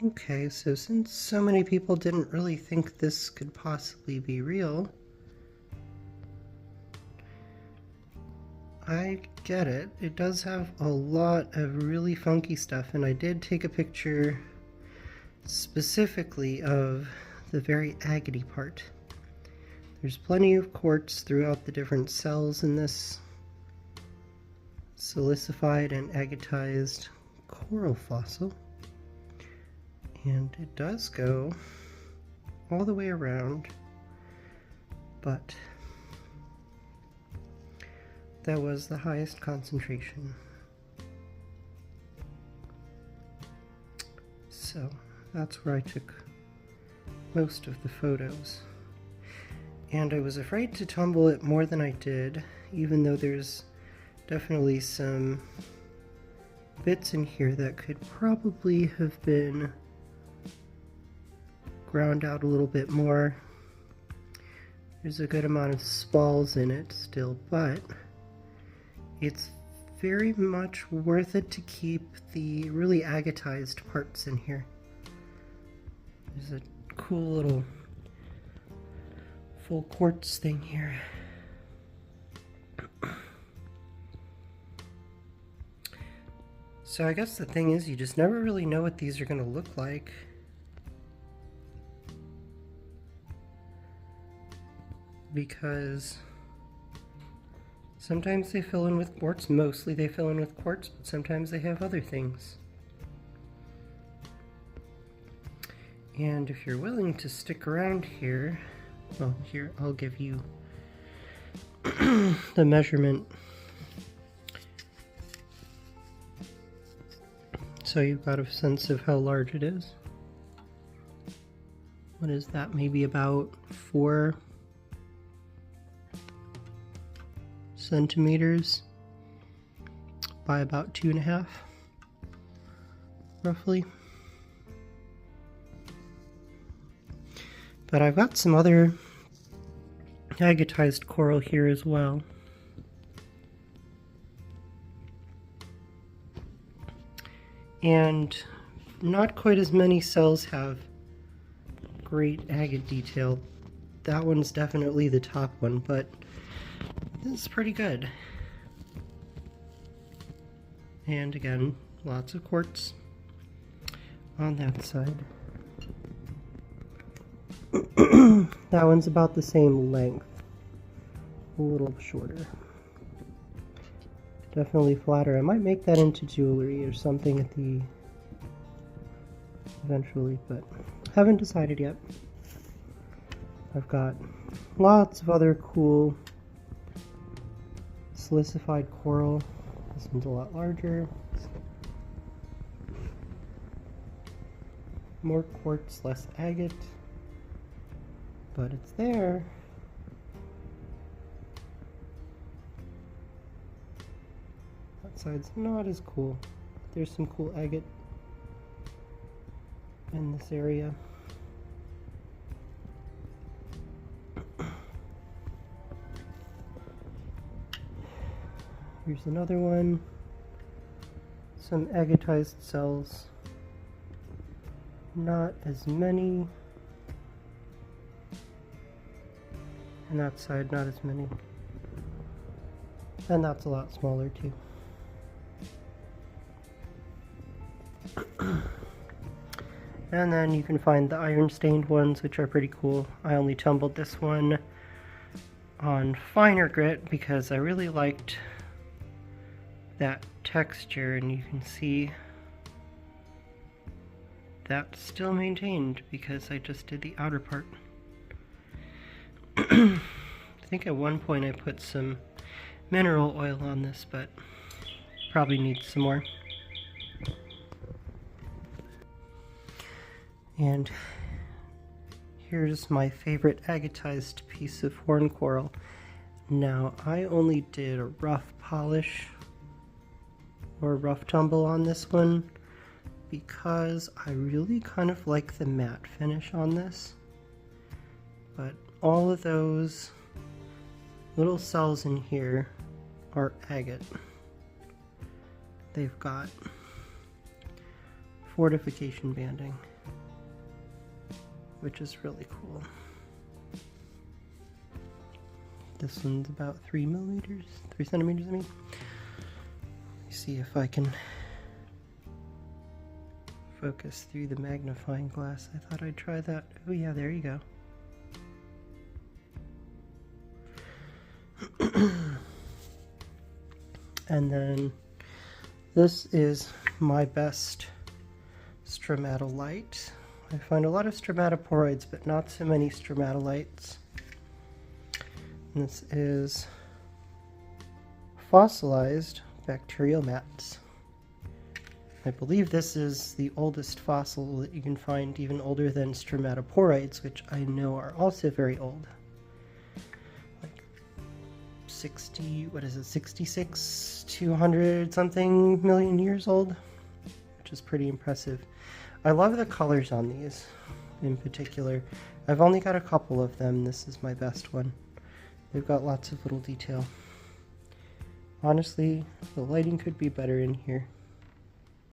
Okay, so since so many people didn't really think this could possibly be real, I get it. It does have a lot of really funky stuff, and I did take a picture specifically of the very agate part. There's plenty of quartz throughout the different cells in this silicified and agatized coral fossil. And it does go all the way around, but that was the highest concentration. So that's where I took most of the photos. And I was afraid to tumble it more than I did, even though there's definitely some bits in here that could probably have been ground out a little bit more. There's a good amount of spalls in it still, but it's very much worth it to keep the really agatized parts in here. There's a cool little full quartz thing here. So I guess the thing is, you just never really know what these are going to look like. Because sometimes they fill in with quartz, mostly they fill in with quartz, but sometimes they have other things. And if you're willing to stick around here, well, here, I'll give you the measurement. So you've got a sense of how large it is. What is that? Maybe about 4 centimeters by about 2.5, roughly. But I've got some other agatized coral here as well. And not quite as many cells have great agate detail. That one's definitely the top one, but this is pretty good. And again, lots of quartz on that side. That one's about the same length, a little shorter. Definitely flatter. I might make that into jewelry or something at the eventually, but haven't decided yet. I've got lots of other cool silicified coral. This one's a lot larger. More quartz, less agate, but it's there. That side's not as cool. There's some cool agate in this area. Here's another one. Some agatized cells. Not as many. And that side, not as many. And that's a lot smaller too. And then you can find the iron stained ones, which are pretty cool. I only tumbled this one on finer grit because I really liked that texture, and you can see that's still maintained because I just did the outer part. I think at one point I put some mineral oil on this, but probably needs some more. And here's my favorite agatized piece of horn coral. Now, I only did a rough polish or rough tumble on this one because I really kind of like the matte finish on this. But all of those little cells in here are agate. They've got fortification banding, which is really cool. This one's about 3 centimeters, I mean. Let me see if I can focus through the magnifying glass. I thought I'd try that. Oh yeah, there you go. And then this is my best stromatolite. I find a lot of stromatoporoids, but not so many stromatolites. And this is fossilized bacterial mats. I believe this is the oldest fossil that you can find, even older than stromatoporoids, which I know are also very old. 66 to 100 something million years old, which is pretty impressive. I love the colors on these in particular. I've only got a couple of them. This is my best one. They've got lots of little detail. Honestly, the lighting could be better in here.